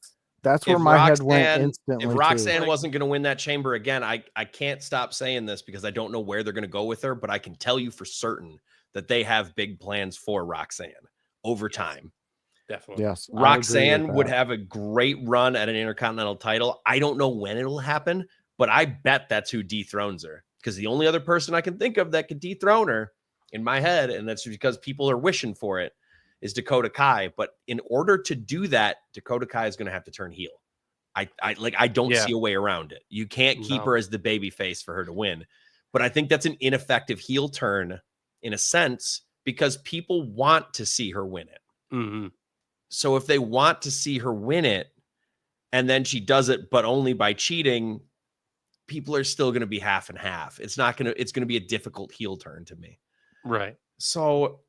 B: That's where my head went instantly.
C: If Roxanne wasn't going to win that chamber again, I can't stop saying this because I don't know where they're going to go with her, but I can tell you for certain that they have big plans for Roxanne over time.
D: Definitely.
B: Yes.
C: Roxanne would have a great run at an Intercontinental title. I don't know when it'll happen, but I bet that's who dethrones her, because the only other person I can think of that could dethrone her in my head, and that's because people are wishing for it, is Dakota Kai. But in order to do that, Dakota Kai is going to have to turn heel. I don't see a way around it. You can't keep her as the baby face for her to win. But I think that's an ineffective heel turn in a sense, because people want to see her win it.
D: Mm-hmm.
C: So if they want to see her win it and then she does it, but only by cheating, people are still going to be half and half. It's going to be a difficult heel turn to me.
D: Right.
C: So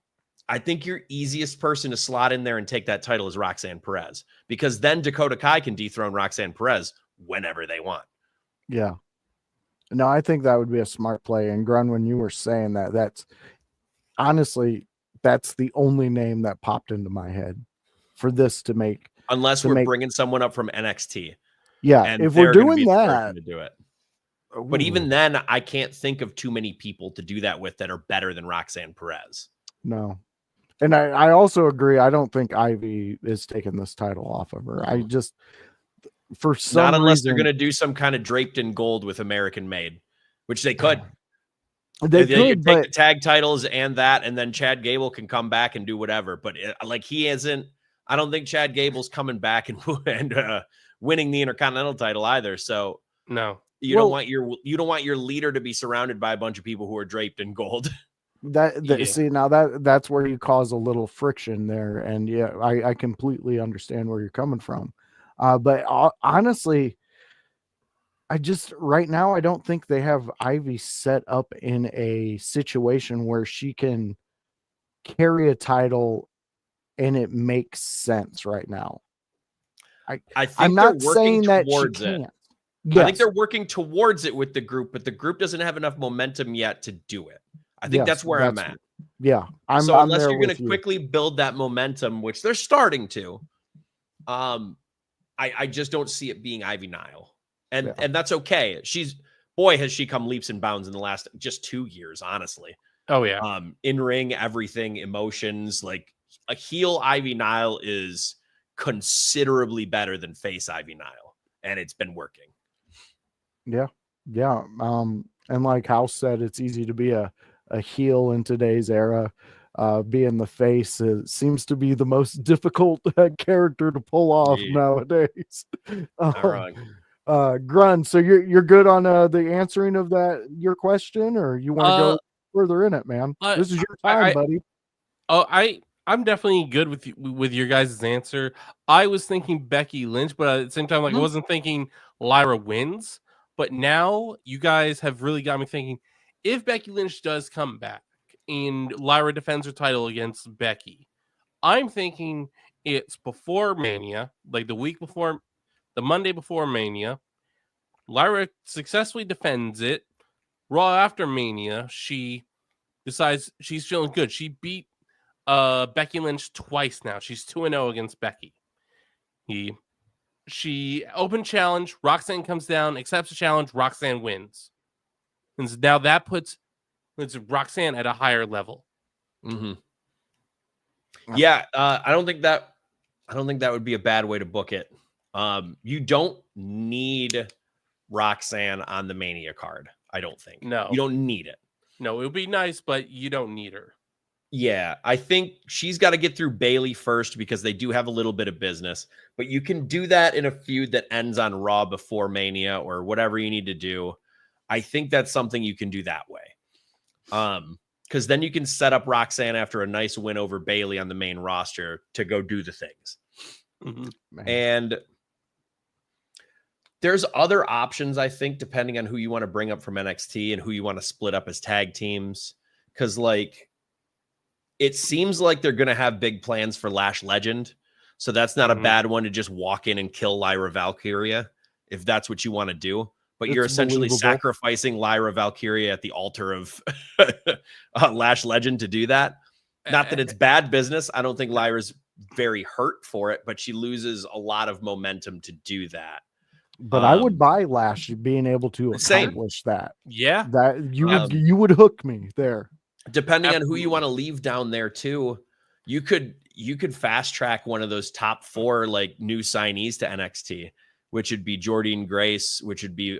C: I think your easiest person to slot in there and take that title is Roxanne Perez, because then Dakota Kai can dethrone Roxanne Perez whenever they want.
B: Yeah. No, I think that would be a smart play. And Grun, when you were saying that, that's the only name that popped into my head for this to make.
C: Unless we're bringing someone up from NXT.
B: Yeah.
C: And
B: if we're doing that,
C: to do it. But even then, I can't think of too many people to do that with that are better than Roxanne Perez.
B: No. And I also agree. I don't think Ivy is taking this title off of her. I just, for some
C: not unless
B: reason,
C: they're going to do some kind of draped in gold with American Made, which they could.
B: They
C: could take the tag titles and then Chad Gable can come back and do whatever. But he isn't. I don't think Chad Gable's coming back and winning the Intercontinental title either. So
D: no,
C: you don't want your leader to be surrounded by a bunch of people who are draped in gold.
B: See, now that's where you cause a little friction there, and I completely understand where you're coming from, but honestly, right now I don't think they have Ivy set up in a situation where she can carry a title and it makes sense right now. I'm not saying that she can't.
C: Yes. I think they're working towards it with the group, but the group doesn't have enough momentum yet to do it. I think that's where I'm at.
B: Yeah.
C: Unless you're going to quickly build that momentum, which they're starting to, I just don't see it being Ivy Nile. And that's okay. Has she come leaps and bounds in the last just 2 years, honestly.
D: Oh yeah.
C: In ring, everything, emotions, like a heel Ivy Nile is considerably better than face Ivy Nile. And it's been working.
B: Yeah. Yeah. And like House said, it's easy to be a heel in today's era. Being the face seems to be the most difficult character to pull off nowadays. Grun, so you're good on the answering of your question, or you want to go further in it, man? This is your time, buddy.
D: I'm definitely good with your guys' answer. I was thinking Becky Lynch, but at the same time, I wasn't thinking Lyra wins. But now you guys have really got me thinking, if Becky Lynch does come back and Lyra defends her title against Becky, I'm thinking it's before Mania, like the Monday before Mania. Lyra successfully defends it. Raw after Mania, she decides she's feeling good. She beat Becky Lynch twice now. She's 2-0 against Becky. She open challenge. Roxanne comes down, accepts the challenge. Roxanne wins. And now that puts Roxanne at a higher level.
C: Mm-hmm. Yeah, I don't think that I don't think that would be a bad way to book it. You don't need Roxanne on the Mania card. I don't think.
D: No.
C: You don't need it.
D: No, it would be nice, but you don't need her.
C: Yeah, I think she's got to get through Bayley first because they do have a little bit of business. But you can do that in a feud that ends on Raw before Mania or whatever you need to do. I think that's something you can do that way. Because then you can set up Roxanne after a nice win over Bayley on the main roster to go do the things.
D: Mm-hmm.
C: And there's other options, I think, depending on who you want to bring up from NXT and who you want to split up as tag teams. Because, like, it seems like they're going to have big plans for Lash Legend. So that's not a bad one to just walk in and kill Lyra Valkyria if that's what you want to do. But you're essentially sacrificing Lyra Valkyria at the altar of Lash Legend to do that. Not that it's bad business. I don't think Lyra's very hurt for it, but she loses a lot of momentum to do that.
B: But I would buy Lash being able to accomplish that.
D: Yeah.
B: That you would hook me there.
C: Depending on who you want to leave down there too, you could fast track one of those top 4 like new signees to NXT, which would be Jordynne Grace, which would be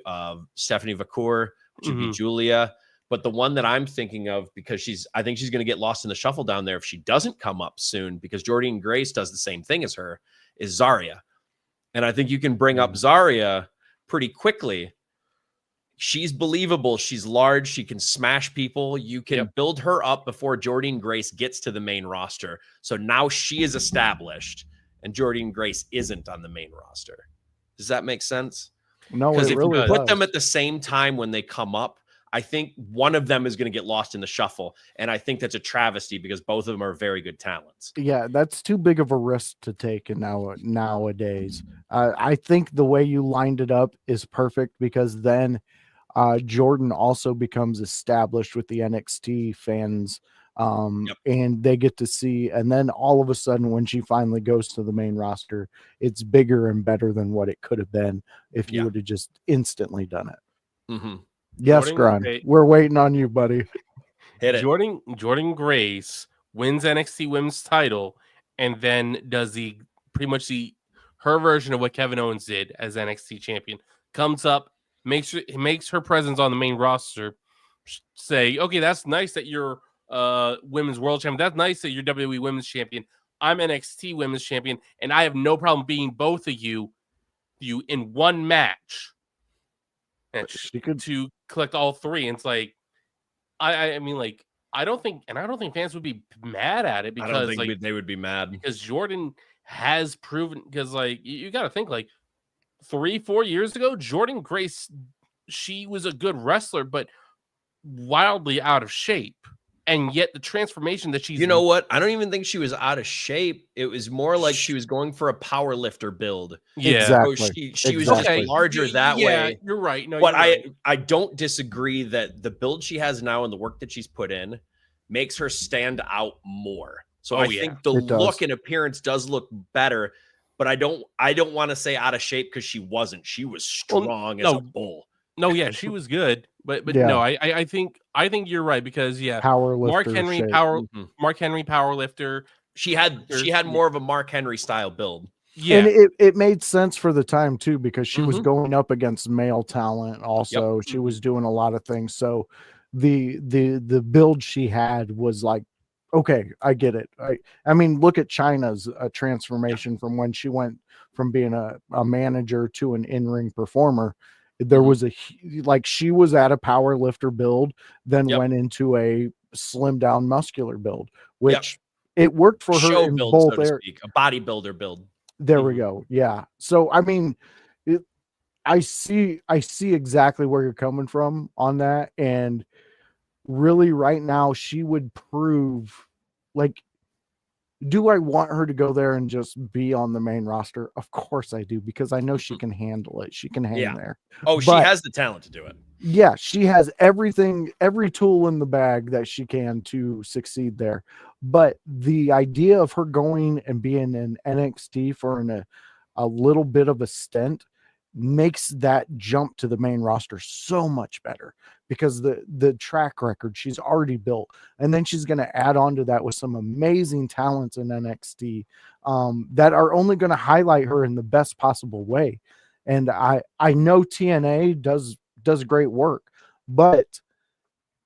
C: Stephanie Vacour, which would be Julia. But the one that I'm thinking of, because I think she's going to get lost in the shuffle down there if she doesn't come up soon, because Jordynne Grace does the same thing as her, is Zarya. And I think you can bring up Zarya pretty quickly. She's believable. She's large. She can smash people. You can build her up before Jordynne Grace gets to the main roster. So now she is established and Jordynne Grace isn't on the main roster. Does that make sense?
B: No,
C: because
B: if
C: you put them at the same time when they come up, I think one of them is going to get lost in the shuffle. And I think that's a travesty because both of them are very good talents.
B: Yeah, that's too big of a risk to take nowadays. I think the way you lined it up is perfect because then Jordan also becomes established with the NXT fans and they get to see, and then all of a sudden when she finally goes to the main roster, it's bigger and better than what it could have been if you would have just instantly done it. Yes, Grunt, we're waiting on you, buddy.
C: Hit it.
D: Jordynne Grace wins NXT Women's title and then does her version of what Kevin Owens did as NXT champion. Comes up, makes her presence on the main roster. Say, okay, that's nice that you're women's world champion. That's nice that you're WWE women's champion. I'm NXT women's champion, and I have no problem being both of you in one match. And
B: she could
D: to collect all 3. And it's like, I mean, like, I don't think fans would be mad at it because I don't think
C: they would be mad
D: because Jordan has proven, because like you got to think like 3-4 years ago, Jordynne Grace, she was a good wrestler, but wildly out of shape. And yet the transformation that she's...
C: You know what? I don't even think she was out of shape. It was more like she was going for a power lifter build.
B: Yeah. Exactly.
C: So she was just larger that way.
D: Yeah, you're right. No,
C: but I don't disagree that the build she has now and the work that she's put in makes her stand out more. So I think the look and appearance does look better, but I don't want to say out of shape because she wasn't. She was strong as a bull.
D: No, yeah, she was good. But no, I think you're right because Mark Henry power lifter.
C: She had more of a Mark Henry style build.
B: Yeah, and it made sense for the time too because she was going up against male talent. Also, she was doing a lot of things. So the build she had was like, okay, I get it. I mean, look at Chyna's transformation from when she went from being a manager to an in-ring performer. There was she was at a power lifter build, then went into a slim down muscular build, which it worked for her in build, both areas.
C: A bodybuilder build.
B: There we go. Yeah. So, I mean, I see exactly where you're coming from on that. And really right now she would prove, like, do I want her to go there and just be on the main roster? Of course I do, because I know she can handle it. She can hang there.
C: Oh, she has the talent to do it.
B: Yeah, she has everything, every tool in the bag that she can to succeed there. But the idea of her going and being in NXT for a little bit of a stint makes that jump to the main roster so much better because the track record she's already built, and then she's going to add on to that with some amazing talents in NXT that are only going to highlight her in the best possible way. And I know TNA does great work, but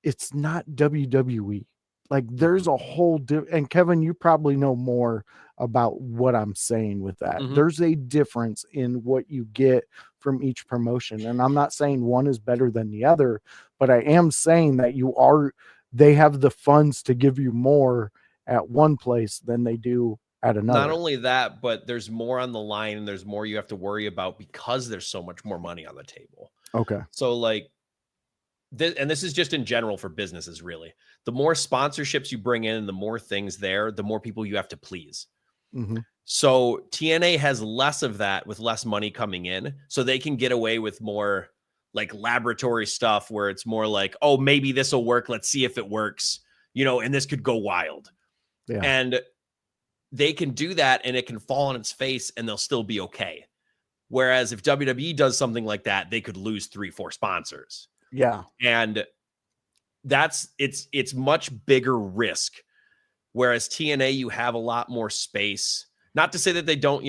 B: it's not WWE. Like, there's a whole and Kevin, you probably know more about what I'm saying with that. There's a difference in what you get from each promotion, and I'm not saying one is better than the other, but I am saying that they have the funds to give you more at one place than they do at another.
C: Not only that, but there's more on the line, and there's more you have to worry about because there's so much more money on the table.
B: Okay.
C: So like and this is just in general for businesses, really. The more sponsorships you bring in, the more things there, the more people you have to please. So TNA has less of that with less money coming in, so they can get away with more like laboratory stuff where it's more like, oh, maybe this will work. Let's see if it works, and this could go wild. Yeah. And they can do that and it can fall on its face and they'll still be okay. Whereas if WWE does something like that, they could lose 3-4 sponsors.
B: Yeah.
C: And it's much bigger risk. Whereas TNA, you have a lot more space. Not to say that they don't,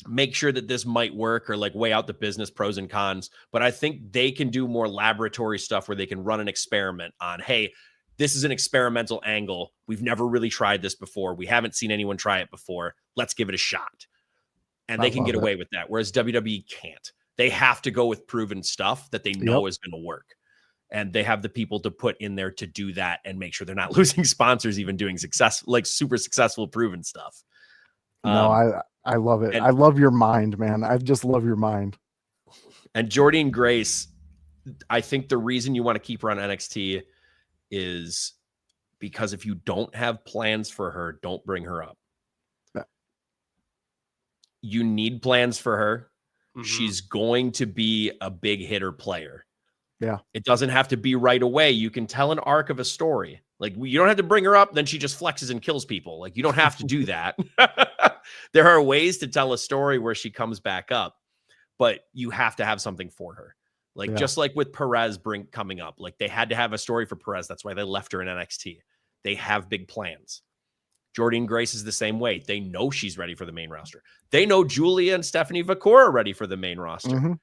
C: make sure that this might work or like weigh out the business pros and cons, but I think they can do more laboratory stuff where they can run an experiment on, hey, this is an experimental angle. We've never really tried this before. We haven't seen anyone try it before. Let's give it a shot. And they can get away with that. Whereas WWE can't. They have to go with proven stuff that they know is going to work. And they have the people to put in there to do that and make sure they're not losing sponsors, even doing super successful proven stuff.
B: No, I love it. I love your mind, man. I just love your mind.
C: And Jordynne Grace, I think the reason you want to keep her on NXT is because if you don't have plans for her, don't bring her up. You need plans for her. She's going to be a big hitter player.
B: Yeah.
C: It doesn't have to be right away. You can tell an arc of a story. Like, you don't have to bring her up, then she just flexes and kills people. Like, you don't have to do that. There are ways to tell a story where she comes back up, but you have to have something for her. Like, just like with Perez coming up, like they had to have a story for Perez. That's why they left her in NXT. They have big plans. Jordynne Grace is the same way. They know she's ready for the main roster. They know Julia and Stephanie Vaquer are ready for the main roster,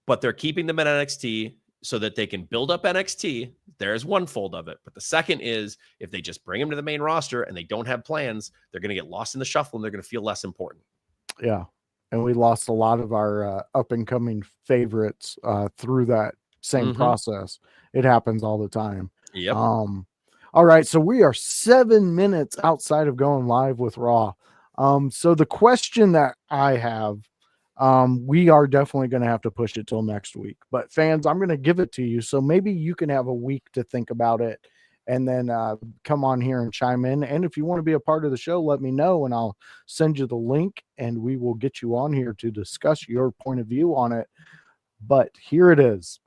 C: but they're keeping them in NXT so that they can build up NXT. There's one fold of it. But the second is, if they just bring them to the main roster and they don't have plans, they're going to get lost in the shuffle and they're going to feel less important.
B: Yeah. And we lost a lot of our up and coming favorites through that same process. It happens all the time.
C: Yep.
B: All right. So we are 7 minutes outside of going live with Raw. So the question that I have, we are definitely going to have to push it till next week, but fans, I'm going to give it to you. So maybe you can have a week to think about it and then come on here and chime in. And if you want to be a part of the show, let me know and I'll send you the link and we will get you on here to discuss your point of view on it. But here it is.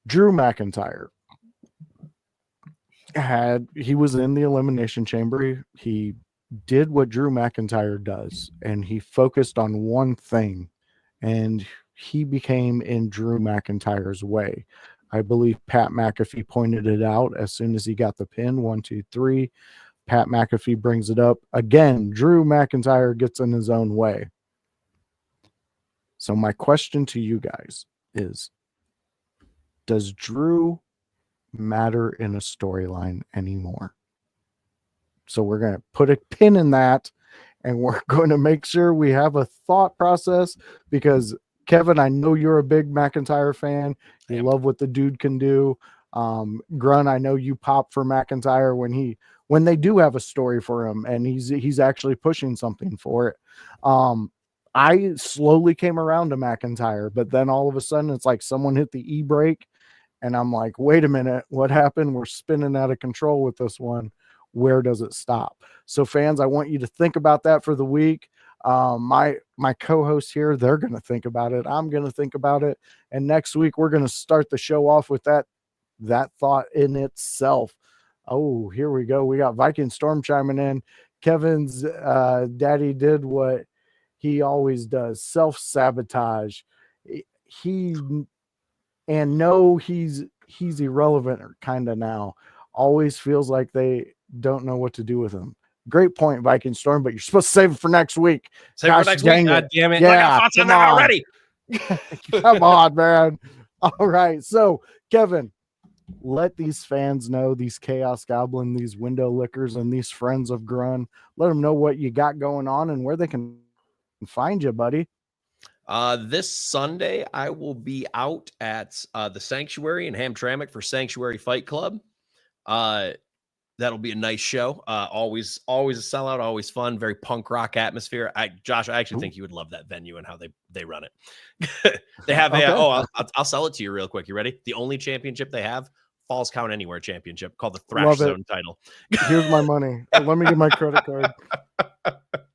B: Drew McIntyre he was in the Elimination Chamber. He did what Drew McIntyre does, and he focused on one thing, and he became in Drew McIntyre's way. I believe Pat McAfee pointed it out as soon as he got the pin. 1, 2, 3. Pat McAfee brings it up again. Drew McIntyre gets in his own way. So my question to you guys is, does Drew matter in a storyline anymore? So we're going to put a pin in that and we're going to make sure we have a thought process, because Kevin, I know you're a big McIntyre fan. You love what the dude can do. Grun, I know you pop for McIntyre when they do have a story for him and he's actually pushing something for it. I slowly came around to McIntyre, but then all of a sudden it's like someone hit the e-brake and I'm like, wait a minute, what happened? We're spinning out of control with this one. Where does it stop? So fans, I want you to think about that for the week. My co-hosts here, they're going to think about it. I'm going to think about it. And next week, we're going to start the show off with that thought in itself. Oh, here we go. We got Viking Storm chiming in. Kevin's daddy did what he always does, self-sabotage. He and know he's irrelevant kind of now. Always feels like they don't know what to do with him. Great point, Viking Storm, but you're supposed to save it for next week.
D: Save it for next week. God damn it.
B: Yeah,
D: I got thoughts on that already.
B: Come on, man. All right. So, Kevin, let these fans know, these Chaos Goblin, these window lickers, and these friends of Grun, let them know what you got going on and where they can find you, buddy.
C: This Sunday, I will be out at the Sanctuary in Hamtramck for Sanctuary Fight Club. That'll be a nice show. Always a sellout, always fun, very punk rock atmosphere. Josh, I actually think you would love that venue and how they run it. They have I'll sell it to you real quick. You ready? The only championship they have, Falls Count Anywhere championship, called the Thrash Zone title.
B: Here's my money. Let me get my credit card.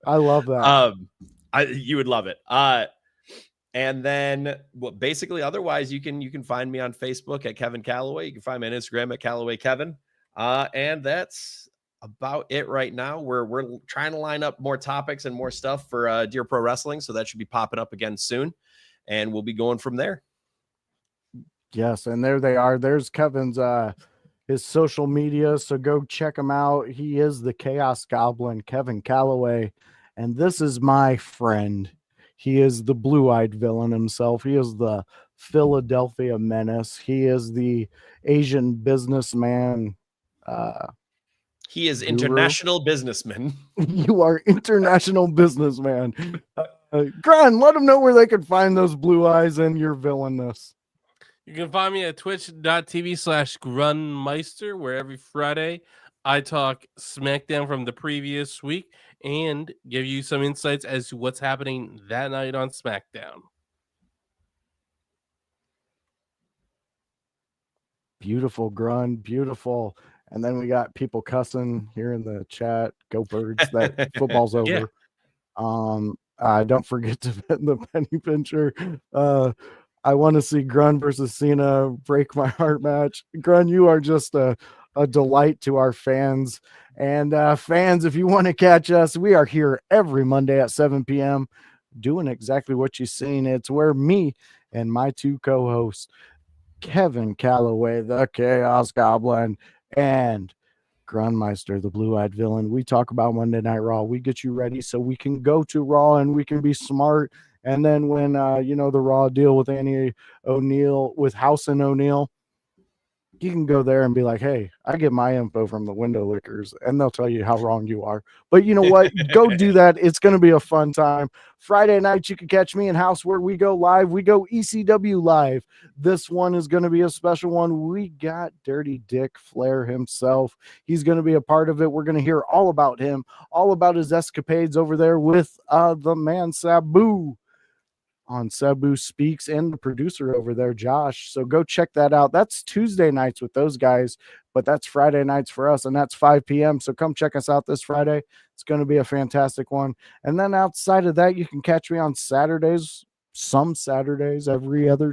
B: I love that.
C: You would love it. And then, basically, otherwise, you can find me on Facebook at Kevin Calloway. You can find me on Instagram at Calloway Kevin. And that's about it right now. We're trying to line up more topics and more stuff for Dear Pro Wrestling, so that should be popping up again soon, and we'll be going from there.
B: Yes, and there they are. There's Kevin's his social media, so go check him out. He is the Chaos Goblin, Kevin Calloway, and this is my friend. He is the blue-eyed villain himself. He is the Philadelphia Menace. He is the Asian businessman.
C: He is international businessman.
B: You are international businessman. Grun, let them know where they can find those blue eyes and your villainness.
D: You can find me at twitch.tv/Grunmeister, where every Friday I talk SmackDown from the previous week and give you some insights as to what's happening that night on SmackDown.
B: Beautiful, Grun, beautiful. And then we got people cussing here in the chat. Go Birds! That football's over.
D: Yeah.
B: Don't forget to bet the penny pincher. I want to see Grun versus Cena break my heart match. Grun, you are just a delight to our fans. And fans, if you want to catch us, we are here every Monday at 7 p.m. doing exactly what you've seen. It's where me and my two co-hosts, Kevin Calloway, the Chaos Goblin, and Grunmeister, the blue-eyed villain, we talk about Monday Night Raw. We get you ready so we can go to Raw and we can be smart. And then when, the Raw deal with Annie O'Neill, with House and O'Neill, you can go there and be like, hey, I get my info from the window lickers, and they'll tell you how wrong you are. But you know what? Go do that. It's going to be a fun time. Friday night, you can catch me in House where we go live. We go ECW live. This one is going to be a special one. We got Dirty Dick Flair himself. He's going to be a part of it. We're going to hear all about him, all about his escapades over there with the man Sabu on Sabu Speaks, and the producer over there, Josh. So go check that out. That's Tuesday nights with those guys, but that's Friday nights for us, and that's 5 p.m. So come check us out this Friday. It's going to be a fantastic one. And then outside of that, you can catch me on Saturdays, some Saturdays, every other,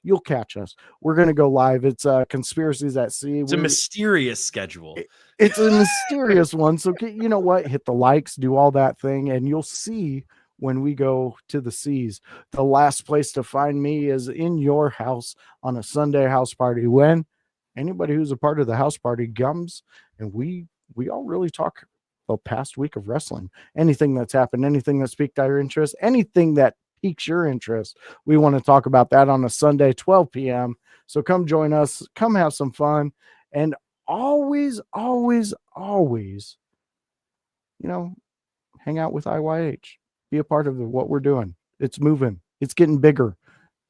B: you'll catch us. We're going to go live. It's Conspiracies at Sea.
C: It's a mysterious schedule.
B: It's a mysterious one. So you know what? Hit the likes, do all that thing, and you'll see when we go to the seas. The last place to find me is in your house on a Sunday house party, when anybody who's a part of the house party comes, and we all really talk the past week of wrestling. Anything that's happened, anything that's piqued our interest, anything that piques your interest, we want to talk about that on a Sunday, 12 p.m. So come join us, come have some fun, and always, hang out with IYH. Be a part of what we're doing. It's moving. It's getting bigger.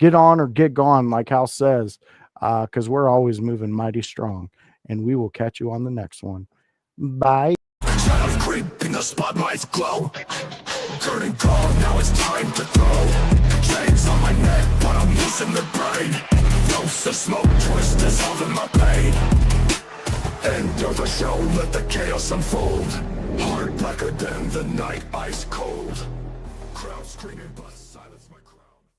B: Get on or get gone, like House says, because we're always moving mighty strong. And we will catch you on the next one. Bye.
A: Shadows creep in the spotlight's glow. Turning cold, now it's time to throw. Chains on my neck, but I'm losing the brain. Flows of smoke, twist dissolving my pain. Enter the show, let the chaos unfold. Heart blacker than the night, ice cold. Crowd screaming, but